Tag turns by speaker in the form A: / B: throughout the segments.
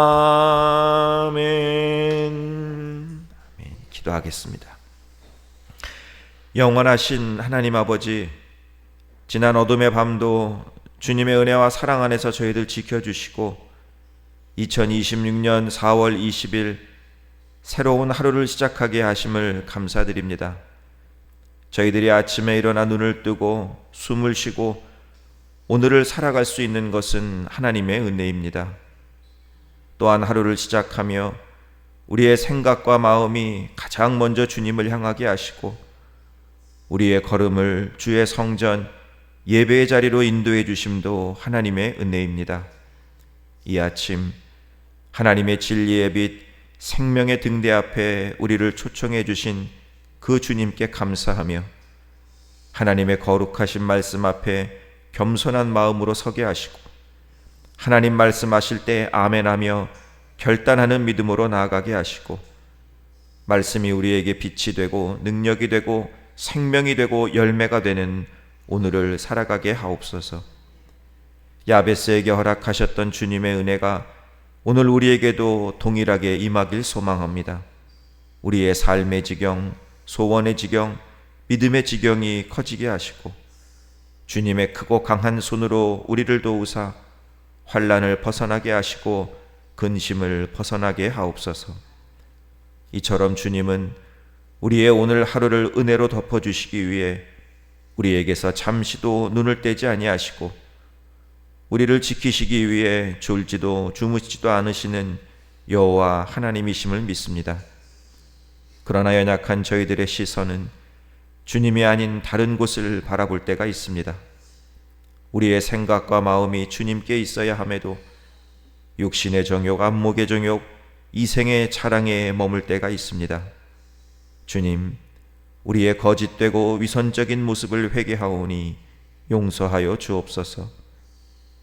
A: 아멘. 기도하겠습니다. 영원하신 하나님 아버지, 지난 어둠의 밤도 주님의 은혜와 사랑 안에서 저희들 지켜주시고 2026년 4월 20일 새로운 하루를 시작하게 하심을 감사드립니다. 저희들이 아침에 일어나 눈을 뜨고 숨을 쉬고 오늘을 살아갈 수 있는 것은 하나님의 은혜입니다. 또한 하루를 시작하며 우리의 생각과 마음이 가장 먼저 주님을 향하게 하시고 우리의 걸음을 주의 성전 예배의 자리로 인도해 주심도 하나님의 은혜입니다. 이 아침 하나님의 진리의 빛 생명의 등대 앞에 우리를 초청해 주신 그 주님께 감사하며 하나님의 거룩하신 말씀 앞에 겸손한 마음으로 서게 하시고 하나님 말씀하실 때 아멘하며 결단하는 믿음으로 나아가게 하시고 말씀이 우리에게 빛이 되고 능력이 되고 생명이 되고 열매가 되는 오늘을 살아가게 하옵소서. 야베스에게 허락하셨던 주님의 은혜가 오늘 우리에게도 동일하게 임하길 소망합니다. 우리의 삶의 지경, 소원의 지경, 믿음의 지경이 커지게 하시고 주님의 크고 강한 손으로 우리를 도우사 환난을 벗어나게 하시고 근심을 벗어나게 하옵소서. 이처럼 주님은 우리의 오늘 하루를 은혜로 덮어주시기 위해 우리에게서 잠시도 눈을 떼지 아니하시고 우리를 지키시기 위해 졸지도 주무시지도 않으시는 여호와 하나님이심을 믿습니다. 그러나 연약한 저희들의 시선은 주님이 아닌 다른 곳을 바라볼 때가 있습니다. 우리의 생각과 마음이 주님께 있어야 함에도 육신의 정욕, 안목의 정욕, 이생의 자랑에 머물 때가 있습니다. 주님, 우리의 거짓되고 위선적인 모습을 회개하오니 용서하여 주옵소서.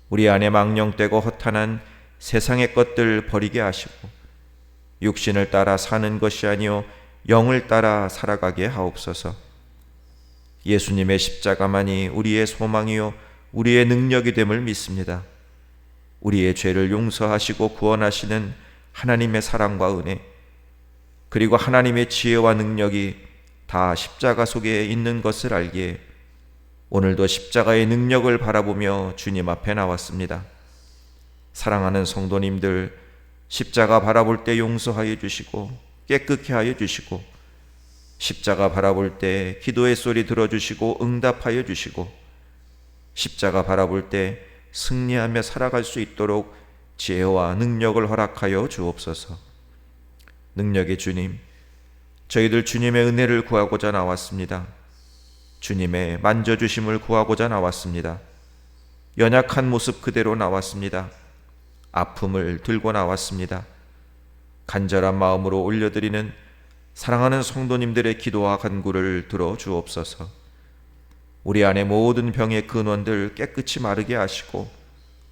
A: 우리 안에 망령되고 허탄한 세상의 것들 버리게 하시고 육신을 따라 사는 것이 아니요 영을 따라 살아가게 하옵소서. 예수님의 십자가만이 우리의 소망이요 우리의 능력이 됨을 믿습니다. 우리의 죄를 용서하시고 구원하시는 하나님의 사랑과 은혜, 그리고 하나님의 지혜와 능력이 다 십자가 속에 있는 것을 알기에 오늘도 십자가의 능력을 바라보며 주님 앞에 나왔습니다. 사랑하는 성도님들, 십자가 바라볼 때 용서하여 주시고 깨끗게 하여 주시고 십자가 바라볼 때 기도의 소리 들어주시고 응답하여 주시고 십자가 바라볼 때 승리하며 살아갈 수 있도록 지혜와 능력을 허락하여 주옵소서. 능력의 주님, 저희들 주님의 은혜를 구하고자 나왔습니다. 주님의 만져주심을 구하고자 나왔습니다. 연약한 모습 그대로 나왔습니다. 아픔을 들고 나왔습니다. 간절한 마음으로 올려드리는 사랑하는 성도님들의 기도와 간구를 들어 주옵소서. 우리 안에 모든 병의 근원들 깨끗이 마르게 하시고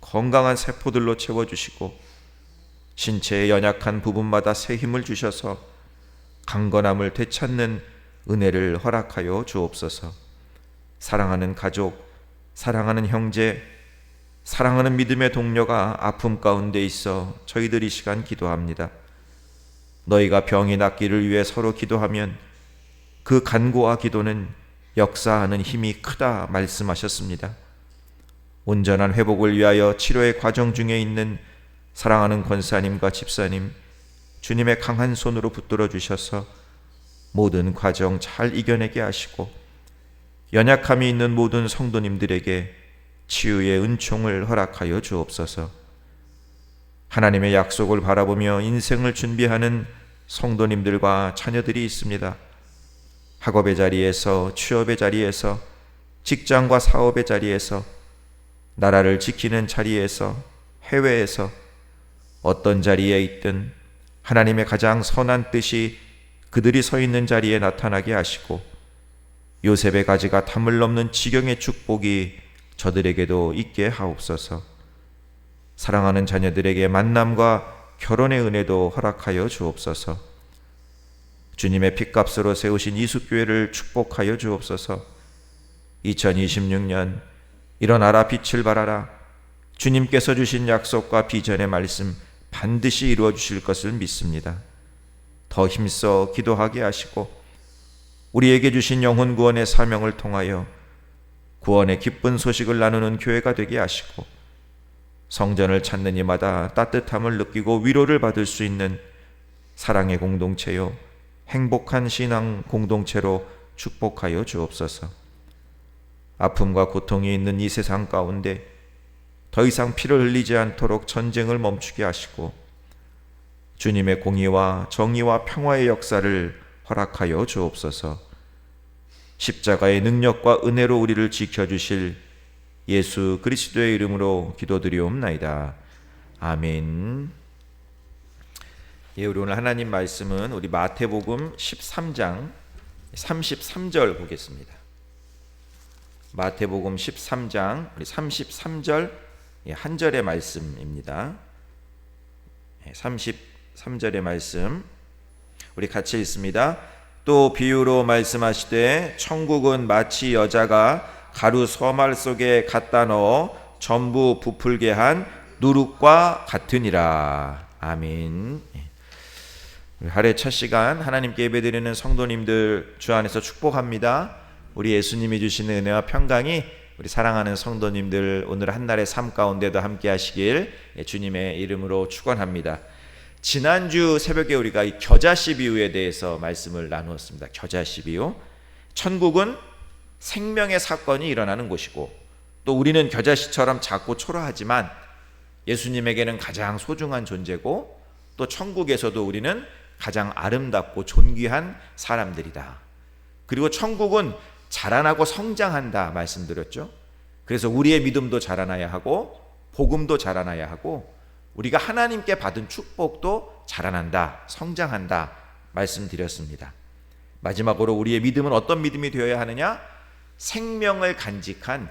A: 건강한 세포들로 채워주시고 신체의 연약한 부분마다 새 힘을 주셔서 강건함을 되찾는 은혜를 허락하여 주옵소서. 사랑하는 가족, 사랑하는 형제, 사랑하는 믿음의 동료가 아픔 가운데 있어 저희들 이 시간 기도합니다. 너희가 병이 낫기를 위해 서로 기도하면 그 간구와 기도는 역사하는 힘이 크다 말씀하셨습니다. 온전한 회복을 위하여 치료의 과정 중에 있는 사랑하는 권사님과 집사님, 주님의 강한 손으로 붙들어 주셔서 모든 과정 잘 이겨내게 하시고 연약함이 있는 모든 성도님들에게 치유의 은총을 허락하여 주옵소서. 하나님의 약속을 바라보며 인생을 준비하는 성도님들과 자녀들이 있습니다. 학업의 자리에서, 취업의 자리에서, 직장과 사업의 자리에서, 나라를 지키는 자리에서, 해외에서 어떤 자리에 있든 하나님의 가장 선한 뜻이 그들이 서 있는 자리에 나타나게 하시고 요셉의 가지가 담을 넘는 지경의 축복이 저들에게도 있게 하옵소서. 사랑하는 자녀들에게 만남과 결혼의 은혜도 허락하여 주옵소서. 주님의 핏값으로 세우신 이숙교회를 축복하여 주옵소서. 2026년 일어나라 빛을 발하라. 주님께서 주신 약속과 비전의 말씀 반드시 이루어 주실 것을 믿습니다. 더 힘써 기도하게 하시고 우리에게 주신 영혼 구원의 사명을 통하여 구원의 기쁜 소식을 나누는 교회가 되게 하시고 성전을 찾는 이마다 따뜻함을 느끼고 위로를 받을 수 있는 사랑의 공동체요 행복한 신앙 공동체로 축복하여 주옵소서. 아픔과 고통이 있는 이 세상 가운데 더 이상 피를 흘리지 않도록 전쟁을 멈추게 하시고 주님의 공의와 정의와 평화의 역사를 허락하여 주옵소서. 십자가의 능력과 은혜로 우리를 지켜주실 예수 그리스도의 이름으로 기도드리옵나이다. 아멘. 예, 우리 오늘 하나님 말씀은 우리 마태복음 13장 33절 보겠습니다. 마태복음 13장 우리 33절 한 절의 말씀입니다. 33절의 말씀 우리 같이 읽습니다. 또 비유로 말씀하시되 천국은 마치 여자가 가루 서말 속에 갖다 넣어 전부 부풀게 한 누룩과 같으니라. 아멘. 하루의 첫 시간 하나님께 예배드리는 성도님들 주 안에서 축복합니다. 우리 예수님이 주시는 은혜와 평강이 우리 사랑하는 성도님들 오늘 한날의 삶 가운데도 함께 하시길 주님의 이름으로 축원합니다. 지난주 새벽에 우리가 이 겨자씨 비유에 대해서 말씀을 나누었습니다. 겨자씨 비유. 천국은 생명의 사건이 일어나는 곳이고 또 우리는 겨자씨처럼 작고 초라하지만 예수님에게는 가장 소중한 존재고 또 천국에서도 우리는 가장 아름답고 존귀한 사람들이다. 그리고 천국은 자라나고 성장한다 말씀드렸죠. 그래서 우리의 믿음도 자라나야 하고 복음도 자라나야 하고 우리가 하나님께 받은 축복도 자라난다, 성장한다 말씀드렸습니다. 마지막으로 우리의 믿음은 어떤 믿음이 되어야 하느냐? 생명을 간직한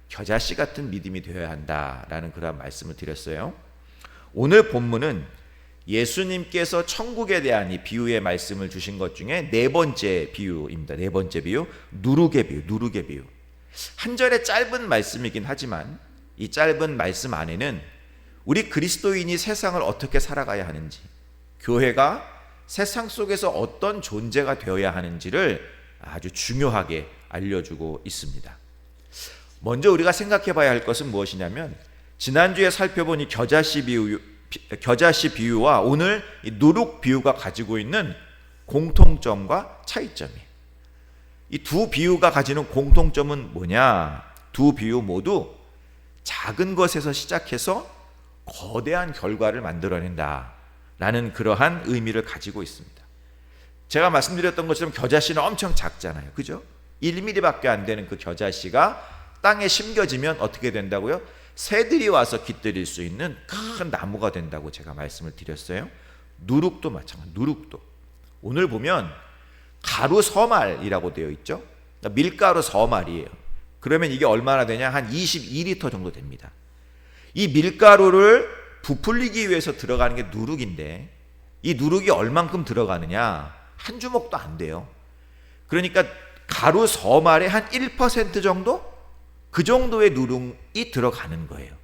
A: 겨자씨 같은 믿음이 되어야 한다라는 그런 말씀을 드렸어요. 오늘 본문은 예수님께서 천국에 대한 이 비유의 말씀을 주신 것 중에 네 번째 비유입니다. 네 번째 비유, 누룩의 비유, 누룩의 비유. 한 절의 짧은 말씀이긴 하지만 이 짧은 말씀 안에는 우리 그리스도인이 세상을 어떻게 살아가야 하는지, 교회가 세상 속에서 어떤 존재가 되어야 하는지를 아주 중요하게 알려주고 있습니다. 먼저 우리가 생각해 봐야 할 것은 무엇이냐면 지난주에 살펴본 이 겨자씨 비유와 오늘 이 누룩 비유가 가지고 있는 공통점과 차이점이에요. 이 두 비유가 가지는 공통점은 뭐냐? 두 비유 모두 작은 것에서 시작해서 거대한 결과를 만들어낸다 라는 그러한 의미를 가지고 있습니다. 제가 말씀드렸던 것처럼 겨자씨는 엄청 작잖아요. 그죠? 1mm밖에 안 되는 그 겨자씨가 땅에 심겨지면 어떻게 된다고요? 새들이 와서 깃들일 수 있는 큰 나무가 된다고 제가 말씀을 드렸어요. 누룩도 마찬가지. 누룩도 오늘 보면 가루 서말이라고 되어 있죠. 그러니까 밀가루 서말이에요. 그러면 이게 얼마나 되냐? 한 22리터 정도 됩니다. 이 밀가루를 부풀리기 위해서 들어가는 게 누룩인데 이 누룩이 얼만큼 들어가느냐? 한 주먹도 안 돼요. 그러니까 가루 서말의 한 1% 정도? 그 정도의 누룩이 들어가는 거예요.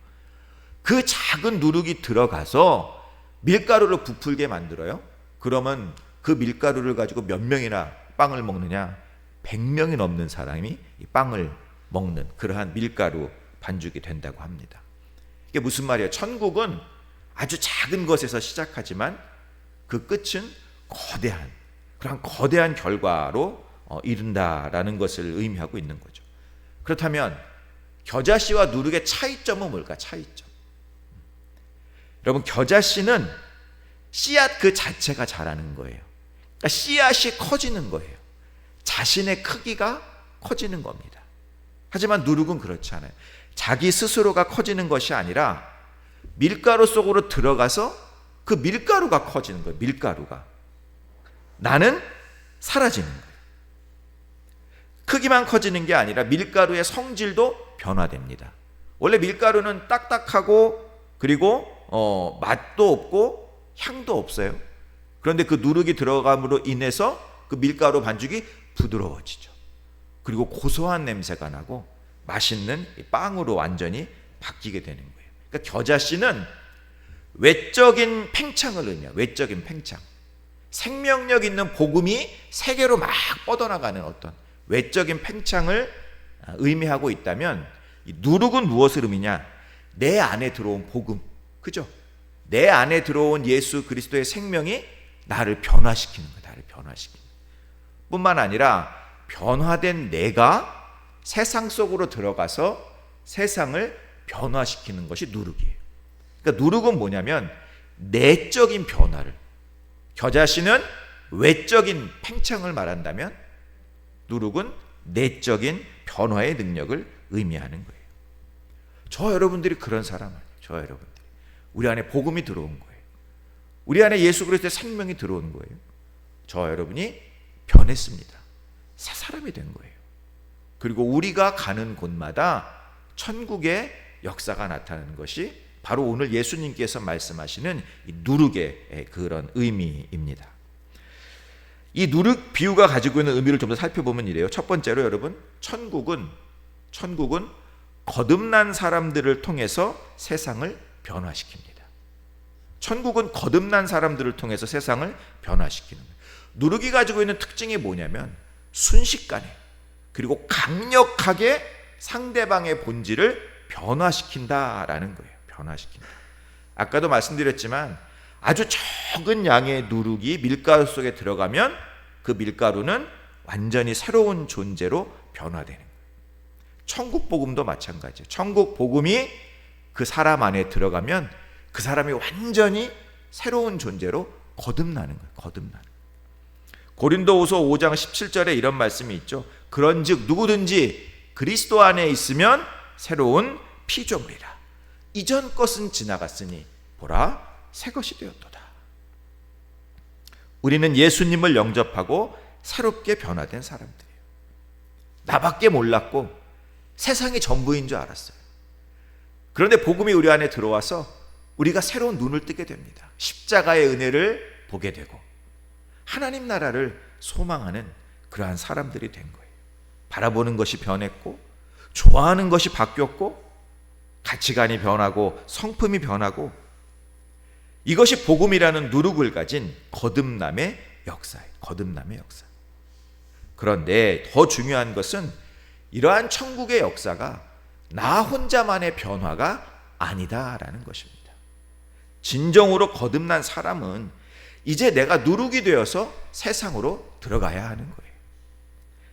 A: 그 작은 누룩이 들어가서 밀가루를 부풀게 만들어요. 그러면 그 밀가루를 가지고 몇 명이나 빵을 먹느냐? 100명이 넘는 사람이 이 빵을 먹는 그러한 밀가루 반죽이 된다고 합니다. 이게 무슨 말이에요? 천국은 아주 작은 것에서 시작하지만 그 끝은 거대한 그런 거대한 결과로 이른다라는 것을 의미하고 있는 거죠. 그렇다면 겨자씨와 누룩의 차이점은 뭘까? 차이점. 여러분, 겨자씨는 씨앗 그 자체가 자라는 거예요. 그러니까 씨앗이 커지는 거예요. 자신의 크기가 커지는 겁니다. 하지만 누룩은 그렇지 않아요. 자기 스스로가 커지는 것이 아니라 밀가루 속으로 들어가서 그 밀가루가 커지는 거예요. 밀가루가. 나는 사라지는 거예요. 크기만 커지는 게 아니라 밀가루의 성질도 변화됩니다. 원래 밀가루는 딱딱하고 그리고 맛도 없고 향도 없어요. 그런데 그 누룩이 들어감으로 인해서 그 밀가루 반죽이 부드러워지죠. 그리고 고소한 냄새가 나고 맛있는 빵으로 완전히 바뀌게 되는 거예요. 그러니까 겨자씨는 외적인 팽창을 의미해요. 외적인 팽창. 생명력 있는 복음이 세계로 막 뻗어나가는 어떤 외적인 팽창을 의미하고 있다면, 이 누룩은 무엇을 의미냐? 내 안에 들어온 복음, 그죠? 내 안에 들어온 예수 그리스도의 생명이 나를 변화시키는 거예요. 나를 변화시키는 거예요. 뿐만 아니라 변화된 내가 세상 속으로 들어가서 세상을 변화시키는 것이 누룩이에요. 그러니까 누룩은 뭐냐면 내적인 변화를, 겨자씨는 외적인 팽창을 말한다면 누룩은 내적인 변화의 능력을 의미하는 거예요. 저 여러분들이 그런 사람 아니에요. 저 여러분들이. 우리 안에 복음이 들어온 거예요. 우리 안에 예수 그리스도의 생명이 들어온 거예요. 저 여러분이 변했습니다. 새 사람이 된 거예요. 그리고 우리가 가는 곳마다 천국의 역사가 나타나는 것이 바로 오늘 예수님께서 말씀하시는 이 누룩의 그런 의미입니다. 이 누룩 비유가 가지고 있는 의미를 좀 더 살펴보면 이래요. 첫 번째로 여러분, 천국은 거듭난 사람들을 통해서 세상을 변화시킵니다. 천국은 거듭난 사람들을 통해서 세상을 변화시키는 거예요. 누룩이 가지고 있는 특징이 뭐냐면 순식간에 그리고 강력하게 상대방의 본질을 변화시킨다라는 거예요. 변화시킨다. 아까도 말씀드렸지만 아주 적은 양의 누룩이 밀가루 속에 들어가면 그 밀가루는 완전히 새로운 존재로 변화되는 거예요. 천국 복음도 마찬가지예요. 천국 복음이 그 사람 안에 들어가면 그 사람이 완전히 새로운 존재로 거듭나는 거예요. 거듭나는. 고린도후서 5장 17절에 이런 말씀이 있죠. 그런즉 누구든지 그리스도 안에 있으면 새로운 피조물이라. 이전 것은 지나갔으니 보라 새 것이 되었도다. 우리는 예수님을 영접하고 새롭게 변화된 사람들이에요. 나밖에 몰랐고 세상이 전부인 줄 알았어요. 그런데 복음이 우리 안에 들어와서 우리가 새로운 눈을 뜨게 됩니다. 십자가의 은혜를 보게 되고 하나님 나라를 소망하는 그러한 사람들이 된 거예요. 바라보는 것이 변했고 좋아하는 것이 바뀌었고 가치관이 변하고 성품이 변하고, 이것이 복음이라는 누룩을 가진 거듭남의 역사예요. 거듭남의 역사. 그런데 더 중요한 것은 이러한 천국의 역사가 나 혼자만의 변화가 아니다라는 것입니다. 진정으로 거듭난 사람은 이제 내가 누룩이 되어서 세상으로 들어가야 하는 거예요.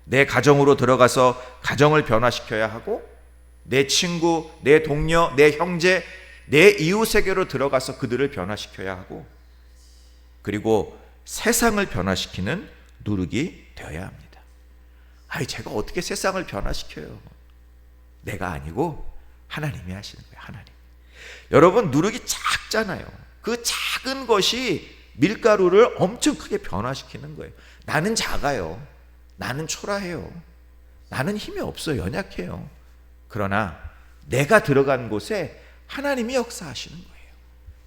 A: 내 가정으로 들어가서 가정을 변화시켜야 하고, 내 친구, 내 동료, 내 형제, 내 이웃에게로 들어가서 그들을 변화시켜야 하고, 그리고 세상을 변화시키는 누룩이 되어야 합니다. 제가 어떻게 세상을 변화시켜요? 내가 아니고 하나님이 하시는 거예요. 하나님. 여러분, 누룩이 작잖아요. 그 작은 것이 밀가루를 엄청 크게 변화시키는 거예요. 나는 작아요. 나는 초라해요. 나는 힘이 없어요. 연약해요. 그러나 내가 들어간 곳에 하나님이 역사하시는 거예요.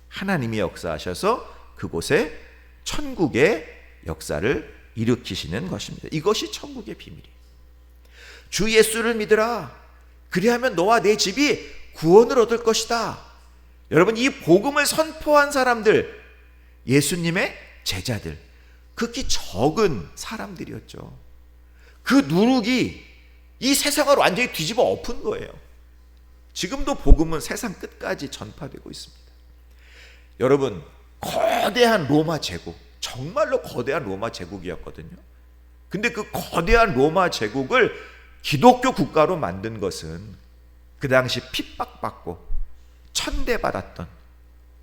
A: 하나님이 역사하셔서 그곳에 천국의 역사를 일으키시는 것입니다. 이것이 천국의 비밀이에요. 주 예수를 믿으라. 그리하면 너와 내 집이 구원을 얻을 것이다. 여러분, 이 복음을 선포한 사람들, 예수님의 제자들, 극히 적은 사람들이었죠. 그 누룩이 이 세상을 완전히 뒤집어 엎은 거예요. 지금도 복음은 세상 끝까지 전파되고 있습니다. 여러분, 거대한 로마 제국, 정말로 거대한 로마 제국이었거든요. 근데 그 거대한 로마 제국을 기독교 국가로 만든 것은 그 당시 핍박받고 천대받았던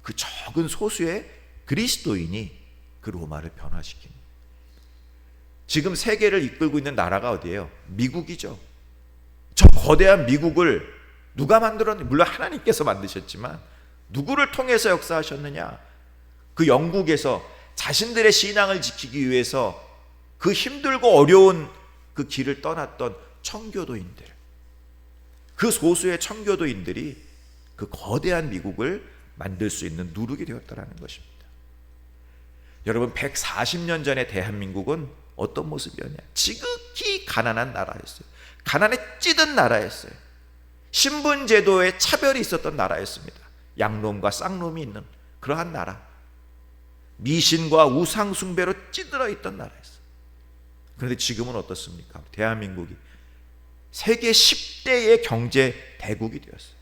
A: 그 적은 소수의 그리스도인이 그 로마를 변화시킨. 지금 세계를 이끌고 있는 나라가 어디예요? 미국이죠. 저 거대한 미국을 누가 만들었느냐? 물론 하나님께서 만드셨지만 누구를 통해서 역사하셨느냐? 그 영국에서 자신들의 신앙을 지키기 위해서 그 힘들고 어려운 그 길을 떠났던 청교도인들, 그 소수의 청교도인들이 그 거대한 미국을 만들 수 있는 누룩이 되었다는 것입니다. 여러분, 140년 전의 대한민국은 어떤 모습이었냐? 지극히 가난한 나라였어요. 가난에 찌든 나라였어요. 신분제도에 차별이 있었던 나라였습니다. 양놈과 쌍놈이 있는 그러한 나라, 미신과 우상 숭배로 찌들어 있던 나라였어요. 그런데 지금은 어떻습니까? 대한민국이 세계 10대의 경제 대국이 되었어요.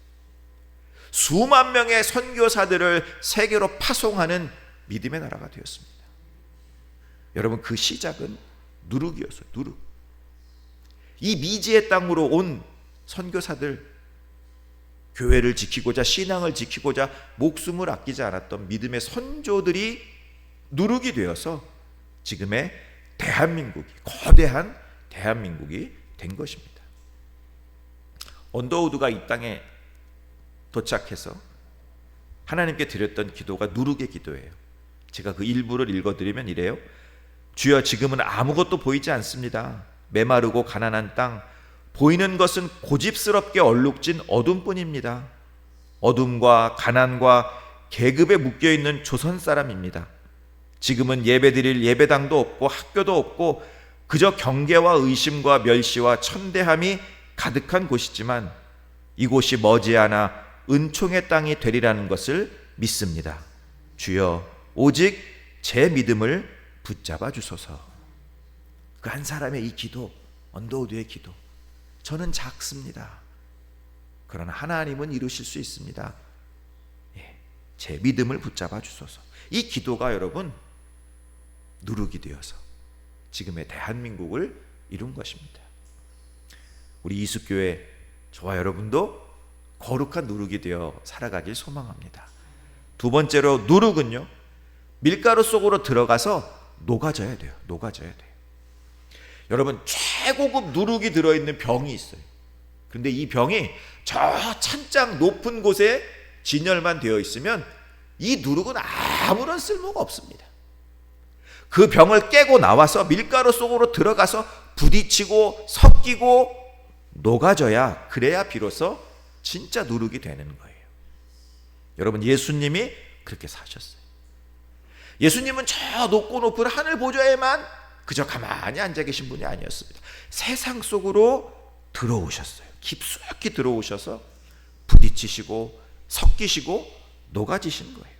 A: 수만 명의 선교사들을 세계로 파송하는 믿음의 나라가 되었습니다. 여러분, 그 시작은 누룩이었어요. 누룩. 이 미지의 땅으로 온 선교사들, 교회를 지키고자, 신앙을 지키고자 목숨을 아끼지 않았던 믿음의 선조들이 누룩이 되어서 지금의 대한민국이, 거대한 대한민국이 된 것입니다. 언더우드가 이 땅에 도착해서 하나님께 드렸던 기도가 누룩의 기도예요. 제가 그 일부를 읽어드리면 이래요. 주여, 지금은 아무것도 보이지 않습니다. 메마르고 가난한 땅, 보이는 것은 고집스럽게 얼룩진 어둠뿐입니다. 어둠과 가난과 계급에 묶여있는 조선 사람입니다. 지금은 예배드릴 예배당도 없고 학교도 없고 그저 경계와 의심과 멸시와 천대함이 가득한 곳이지만 이곳이 머지않아 은총의 땅이 되리라는 것을 믿습니다. 주여, 오직 제 믿음을 붙잡아 주소서. 그 한 사람의 이 기도, 언더우드의 기도, 저는 작습니다. 그러나 하나님은 이루실 수 있습니다. 제 믿음을 붙잡아 주소서. 이 기도가 여러분 누룩이 되어서 지금의 대한민국을 이룬 것입니다. 우리 이숙교회, 저와 여러분도 거룩한 누룩이 되어 살아가길 소망합니다. 두 번째로, 누룩은요, 밀가루 속으로 들어가서 녹아져야 돼요. 녹아져야 돼요. 여러분, 최고급 누룩이 들어있는 병이 있어요. 그런데 이 병이 저 찬장 높은 곳에 진열만 되어 있으면 이 누룩은 아무런 쓸모가 없습니다. 그 병을 깨고 나와서 밀가루 속으로 들어가서 부딪히고 섞이고 녹아져야, 그래야 비로소 진짜 누룩이 되는 거예요. 여러분, 예수님이 그렇게 사셨어요. 예수님은 저 높고 높은 하늘 보좌에만 그저 가만히 앉아 계신 분이 아니었습니다. 세상 속으로 들어오셨어요. 깊숙이 들어오셔서 부딪히시고 섞이시고 녹아지신 거예요.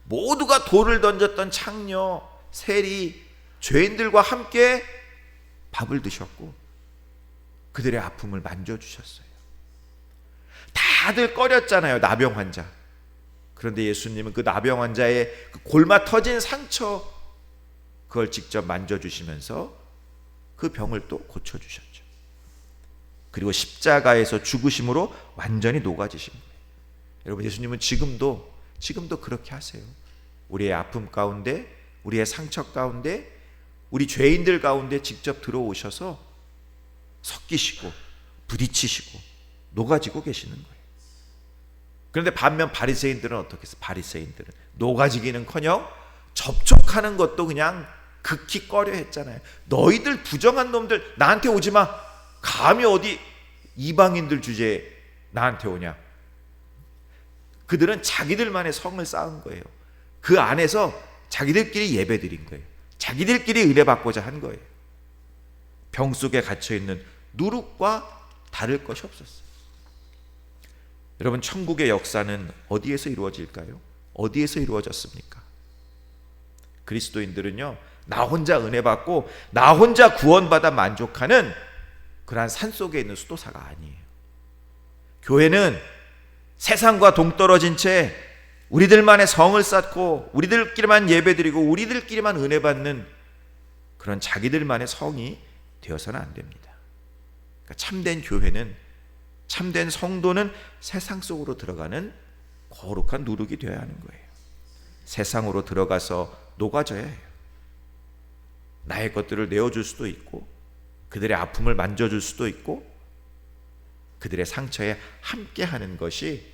A: 모두가 돌을 던졌던 창녀, 세리, 죄인들과 함께 밥을 드셨고 그들의 아픔을 만져주셨어요. 다들 꺼렸잖아요, 나병 환자. 그런데 예수님은 그 나병 환자의 그 골마 터진 상처, 그걸 직접 만져주시면서 그 병을 또 고쳐주셨죠. 그리고 십자가에서 죽으심으로 완전히 녹아지신 거예요. 여러분, 예수님은 지금도 그렇게 하세요. 우리의 아픔 가운데, 우리의 상처 가운데, 우리 죄인들 가운데 직접 들어오셔서 섞이시고 부딪히시고 녹아지고 계시는 거예요. 그런데 반면 바리새인들은 어떻게 했어요? 바리새인들은 녹아지기는커녕 접촉하는 것도 그냥 극히 꺼려 했잖아요. 너희들 부정한 놈들 나한테 오지 마. 감히 어디 이방인들 주제에 나한테 오냐. 그들은 자기들만의 성을 쌓은 거예요. 그 안에서 자기들끼리 예배드린 거예요. 자기들끼리 은혜 받고자 한 거예요. 병 속에 갇혀있는 누룩과 다를 것이 없었어요. 여러분, 천국의 역사는 어디에서 이루어질까요? 어디에서 이루어졌습니까? 그리스도인들은요, 나 혼자 은혜 받고 나 혼자 구원받아 만족하는 그러한 산속에 있는 수도사가 아니에요. 교회는 세상과 동떨어진 채 우리들만의 성을 쌓고 우리들끼리만 예배드리고 우리들끼리만 은혜 받는 그런 자기들만의 성이 되어서는 안 됩니다. 그러니까 참된 교회는, 참된 성도는 세상 속으로 들어가는 거룩한 누룩이 되어야 하는 거예요. 세상으로 들어가서 녹아져야 해요. 나의 것들을 내어줄 수도 있고 그들의 아픔을 만져줄 수도 있고 그들의 상처에 함께하는 것이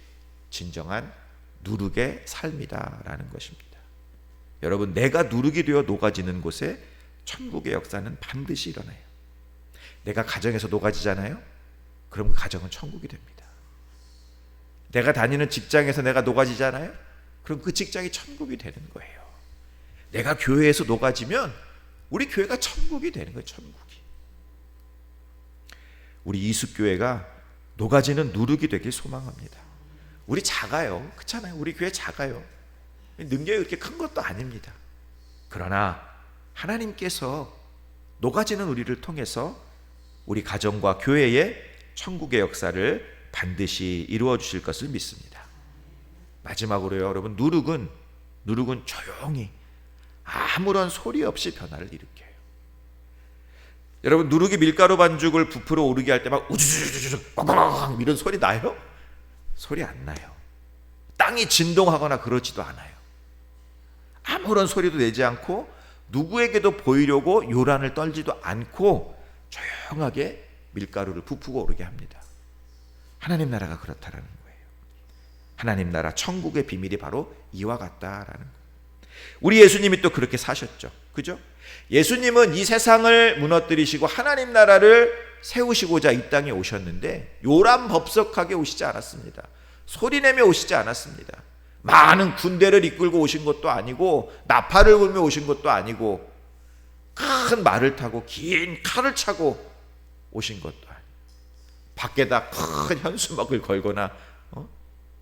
A: 진정한 누룩의 삶이다라는 것입니다. 여러분, 내가 누룩이 되어 녹아지는 곳에 천국의 역사는 반드시 일어나요. 내가 가정에서 녹아지잖아요? 그럼 그 가정은 천국이 됩니다. 내가 다니는 직장에서 내가 녹아지잖아요? 그럼 그 직장이 천국이 되는 거예요. 내가 교회에서 녹아지면 우리 교회가 천국이 되는 거예요. 천국이. 우리 이숙교회가 녹아지는 누룩이 되길 소망합니다. 우리 작아요. 그렇잖아요. 우리 교회 작아요. 능력이 그렇게 큰 것도 아닙니다. 그러나 하나님께서 녹아지는 우리를 통해서 우리 가정과 교회에 천국의 역사를 반드시 이루어 주실 것을 믿습니다. 마지막으로요, 여러분, 누룩은 조용히 아무런 소리 없이 변화를 일으켜요. 여러분, 누룩이 밀가루 반죽을 부풀어 오르게 할 때 막 우주주주주 꽝꽝꽝 이런 소리 나요? 소리 안 나요. 땅이 진동하거나 그러지도 않아요. 아무런 소리도 내지 않고 누구에게도 보이려고 요란을 떨지도 않고 조용하게 밀가루를 부푸고 오르게 합니다. 하나님 나라가 그렇다라는 거예요. 하나님 나라 천국의 비밀이 바로 이와 같다라는 거예요. 우리 예수님이 또 그렇게 사셨죠. 그죠? 예수님은 이 세상을 무너뜨리시고 하나님 나라를 세우시고자 이 땅에 오셨는데 요란법석하게 오시지 않았습니다. 소리내며 오시지 않았습니다. 많은 군대를 이끌고 오신 것도 아니고 나팔을 불며 오신 것도 아니고 큰 말을 타고 긴 칼을 차고 오신 것도 아니고 밖에다 큰 현수막을 걸거나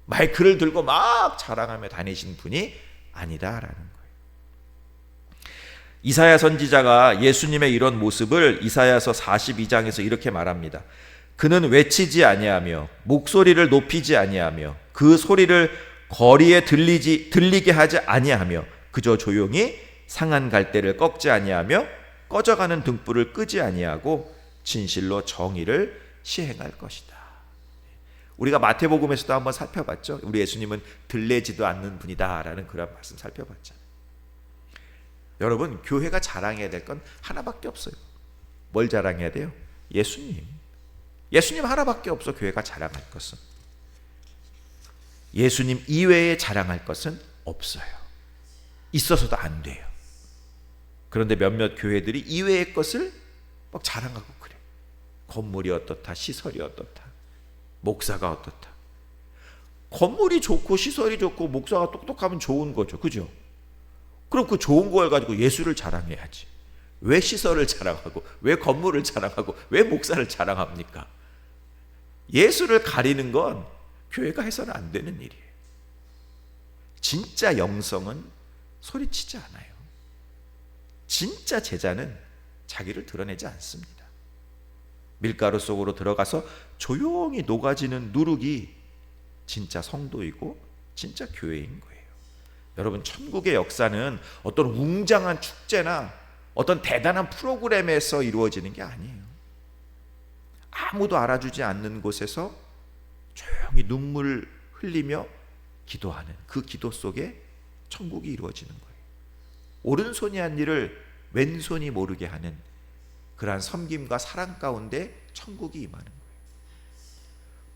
A: 마이크를 들고 막 자랑하며 다니신 분이 아니다라는 거예요. 이사야 선지자가 예수님의 이런 모습을 이사야서 42장에서 이렇게 말합니다. 그는 외치지 아니하며 목소리를 높이지 아니하며 그 소리를 거리에 들리게 하지 아니하며 그저 조용히 상한 갈대를 꺾지 아니하며 꺼져가는 등불을 끄지 아니하고 진실로 정의를 시행할 것이다. 우리가 마태복음에서도 한번 살펴봤죠. 우리 예수님은 들레지도 않는 분이다라는 그런 말씀 살펴봤잖아요. 여러분, 교회가 자랑해야 될 건 하나밖에 없어요. 뭘 자랑해야 돼요? 예수님. 예수님 하나밖에 없어. 교회가 자랑할 것은. 예수님 이외에 자랑할 것은 없어요. 있어서도 안 돼요. 그런데 몇몇 교회들이 이외의 것을 막 자랑하고 그래. 건물이 어떻다, 시설이 어떻다, 목사가 어떻다. 건물이 좋고 시설이 좋고 목사가 똑똑하면 좋은 거죠. 그죠? 그럼 그 좋은 걸 가지고 예수를 자랑해야지. 왜 시설을 자랑하고, 왜 건물을 자랑하고, 왜 목사를 자랑합니까? 예수를 가리는 건 교회가 해서는 안 되는 일이에요. 진짜 영성은 소리치지 않아요. 진짜 제자는 자기를 드러내지 않습니다. 밀가루 속으로 들어가서 조용히 녹아지는 누룩이 진짜 성도이고 진짜 교회인 거예요. 여러분, 천국의 역사는 어떤 웅장한 축제나 어떤 대단한 프로그램에서 이루어지는 게 아니에요. 아무도 알아주지 않는 곳에서 조용히 눈물 흘리며 기도하는 그 기도 속에 천국이 이루어지는 거예요. 오른손이 한 일을 왼손이 모르게 하는 그러한 섬김과 사랑 가운데 천국이 임하는 거예요.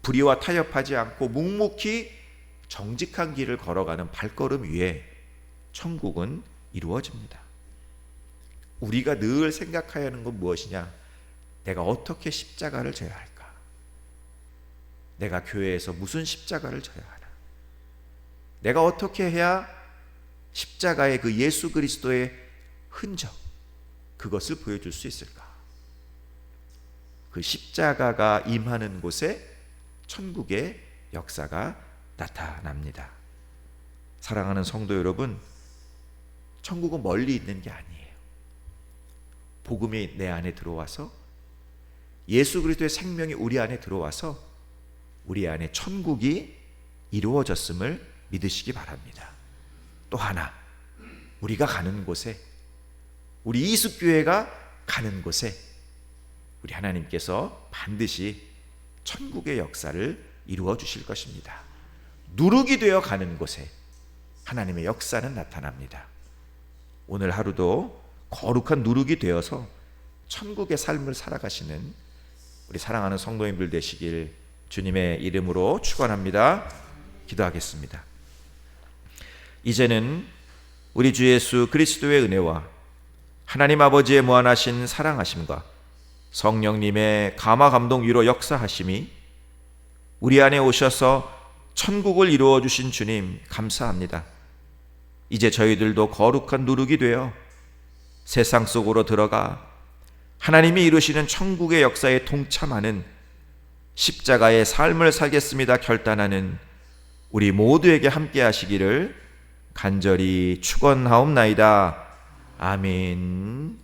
A: 불의와 타협하지 않고 묵묵히 정직한 길을 걸어가는 발걸음 위에 천국은 이루어집니다. 우리가 늘 생각해야 하는 건 무엇이냐? 내가 어떻게 십자가를 져야 할까? 내가 교회에서 무슨 십자가를 져야 하나? 내가 어떻게 해야 십자가의 그 예수 그리스도의 흔적, 그것을 보여줄 수 있을까? 그 십자가가 임하는 곳에 천국의 역사가 나타납니다. 사랑하는 성도 여러분, 천국은 멀리 있는 게 아니에요. 복음이 내 안에 들어와서 예수 그리스도의 생명이 우리 안에 들어와서 우리 안에 천국이 이루어졌음을 믿으시기 바랍니다. 또 하나, 우리가 가는 곳에, 우리 이숙교회가 가는 곳에 우리 하나님께서 반드시 천국의 역사를 이루어 주실 것입니다. 누룩이 되어 가는 곳에 하나님의 역사는 나타납니다. 오늘 하루도 거룩한 누룩이 되어서 천국의 삶을 살아가시는 우리 사랑하는 성도님들 되시길 주님의 이름으로 축원합니다. 기도하겠습니다. 이제는 우리 주 예수 그리스도의 은혜와 하나님 아버지의 무한하신 사랑하심과 성령님의 감화 감동 위로 역사하심이 우리 안에 오셔서 천국을 이루어 주신 주님 감사합니다. 이제 저희들도 거룩한 누룩이 되어 세상 속으로 들어가 하나님이 이루시는 천국의 역사에 동참하는 십자가의 삶을 살겠습니다 결단하는 우리 모두에게 함께 하시기를 간절히 축원하옵나이다. 아멘.